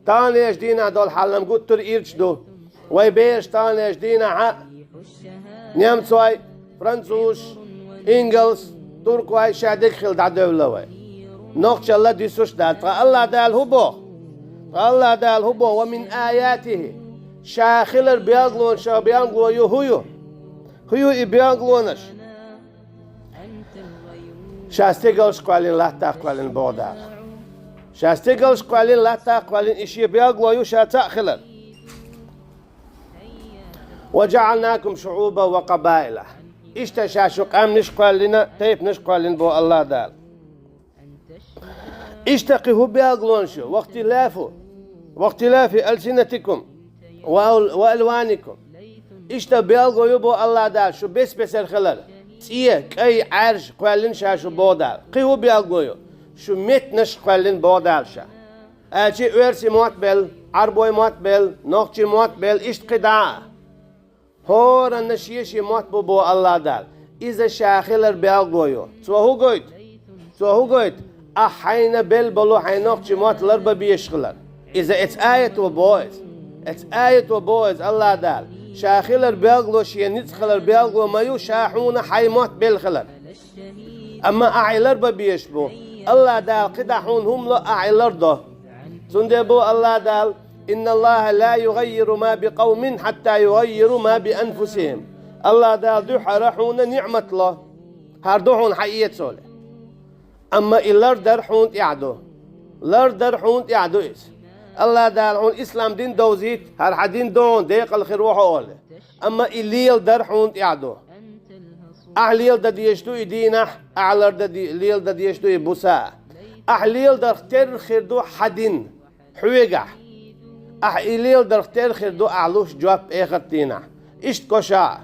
تانيش دينا دول حلم قد تر إيرشدو ويبيش تانيش دينا حق نيمتسوي فرنسوش إنجلس تركواي شادك خل دا دولة نقش الله ديسوش دال الله دال هبو الله دال هبو ومن آياته شاخلر بيانغلون شا بيانغلو يهويو هيو بيانغلونش شاستيغلش قوالين لا تاقوالين بودار شاستيغلش قوالين لا تاقوالين إشي بيانغلو يو شا تاخلر وجعلناكم شعوبا وقبائل اشتشاشو قام نشقوال لنا تيب نشقوال لنا بو الله دال اشتقه بيانغلونشو واختلاف ألسنتكم وألوانكم بيالغو يبو الله دال شو بس الخلال تيه كي عرش قوالين شو بودال قيو بيالغو يو شو متنش قوالين بودال شا أجي أرسي موتبل عربوي موتبل نوخشي موتبل قداء هور النشيشي موتبو بو الله دال إذا شاخلر بيالغو يو سو هو قويت أحينا بلبلو حينوخشي موتلر ببيشغلر إذا اتآيت وبويز اتآيت وبويز الله دال شاخلر بيغلو شي نتخلر بيغلو مايو شاحون حيموت بالخلر أما أعيلر ببيشبو الله دال قدحون هم لو أعيلر ده سندبو الله دال إن الله لا يغير ما بقوم حتى يغيروا ما بأنفسهم الله دال دو حرحون نعمة الله هردوحون حقية سولة أما إلر درحون إعدو لر درحون إعدو إس الله دارحون إسلام دين دوزيت هر حدين دون ديق الخير وحوله أما الليل درحون إعدو أحليل دا ديشتو يدينح أعلر دا ليل دا ديشتو يبوسا أحليل دا اختير خير دو حدين حويقح أحليل دا اختير خير دو أعلوش جواب إيخت دينح إشت كوشا